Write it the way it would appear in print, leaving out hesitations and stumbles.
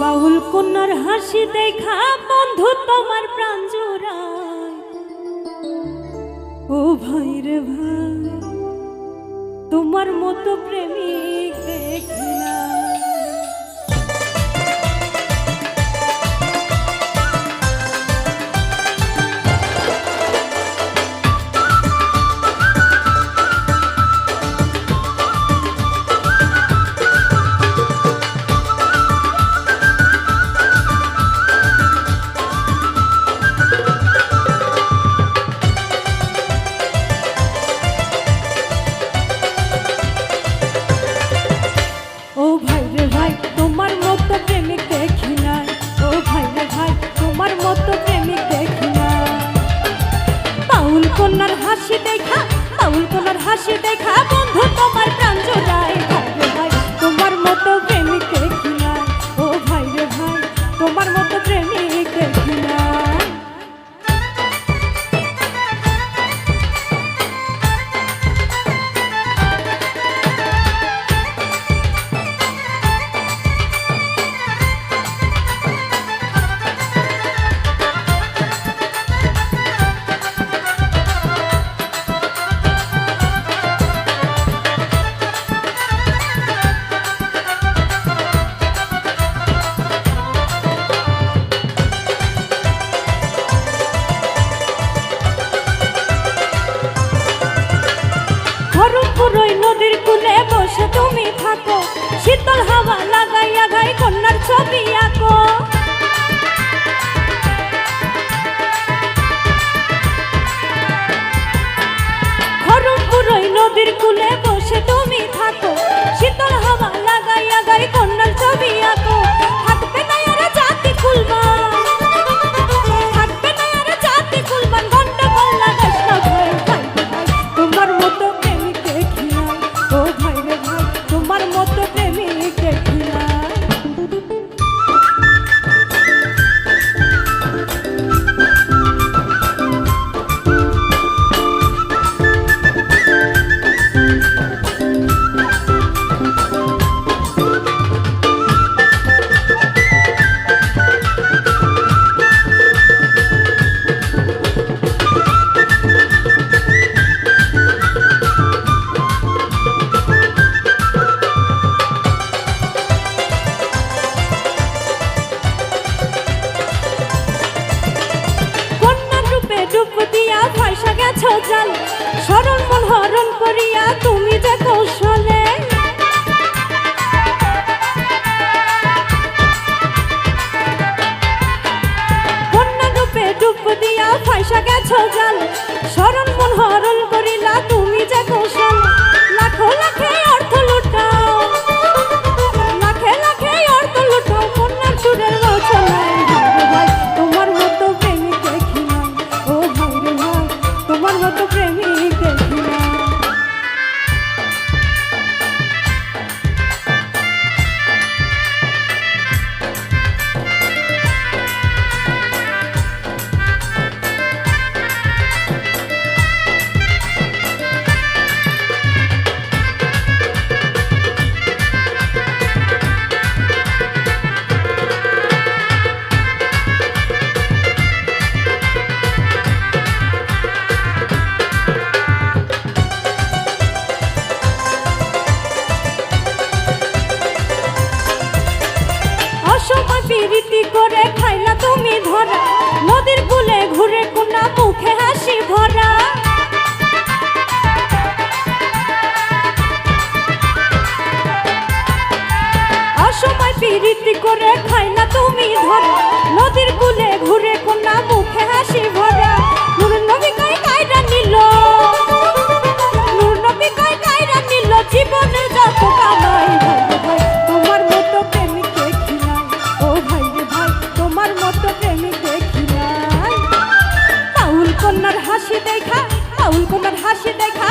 বাউল কন্যার হাসি দেখা বন্ধু তোমার প্রাণ জোড়ায়। ও ভাই রে ভাই, তোমার মতো প্রেমিক দেখি না। কন্যার হাসি দেখা, বাউল কন্যার হাসি দেখা বন্ধু তোমার প্রাণ জোড়ায়। ভাই রে ভাই, তোমার মতো প্রেমিক দেখি না। ও ভাই রে ভাই, তোমার মতো প্রেমিক দেখি না। নদীর কূলে বসে তুমি থাকো, শীতল হাওয়া লাগাইয়া গাই কন্যার ছবি আঁকো। খড়মপুরই নদীর কূলে বসে তুমি থাকো, শীতল হাওয়া লাগাইয়া গাই কন্যার ছবি আঁকো। থাকবে না আর জাতি কুলমান, থাকবে না আর জাতি কুলমান, ঘন্টা বল লাগাস না ভাই। ভাই ভাই, তোমার মতো প্রেমিক দেখি না। ও ভাই রে ভাই, তোমার মতো প্রেমিক দেখি না। ভাইসা গেছো জাল, স্মরণ মন হরণ করিয়া তুমি যে কৌশলে। কন্যা রূপে ডুব দিয়া ভাইসা গেছো জাল, স্মরণ মন হরণ করিলা তুমি যে কৌশলে। লাখো লাখে অর্থ লুটাও, লাখে লাখে অর্থ লুটাও কন্যার সুরের রচনায়। ভাই তোমার মতো প্রেমিক দেখি না। ও ভাই রে ভাই, তোমার মতো প্রেমিক দেখি না। প্রীতি করে খাইলা তুমি ধরা, নদীর কূলে ঘুরে কোনা মুখে হাসি ভরা। অসময় প্রীতি করে খাইলা তুমি ধরা, নদীর কূলে ঘুরে কোনা মুখে হাসি ভরা। নূর নবী কয় কায়রা নিল, নূর নবী কয় কায়রা নিল জীবনে যত কামাই। ভাই তোমার মতো প্রেমিক দেখি না। ও ভাই রে ভাই, তোমার মতো প্রেমিক দেখি না। বাউল কন্যার হাসি দেখা, বাউল কন্যার হাসি দেখা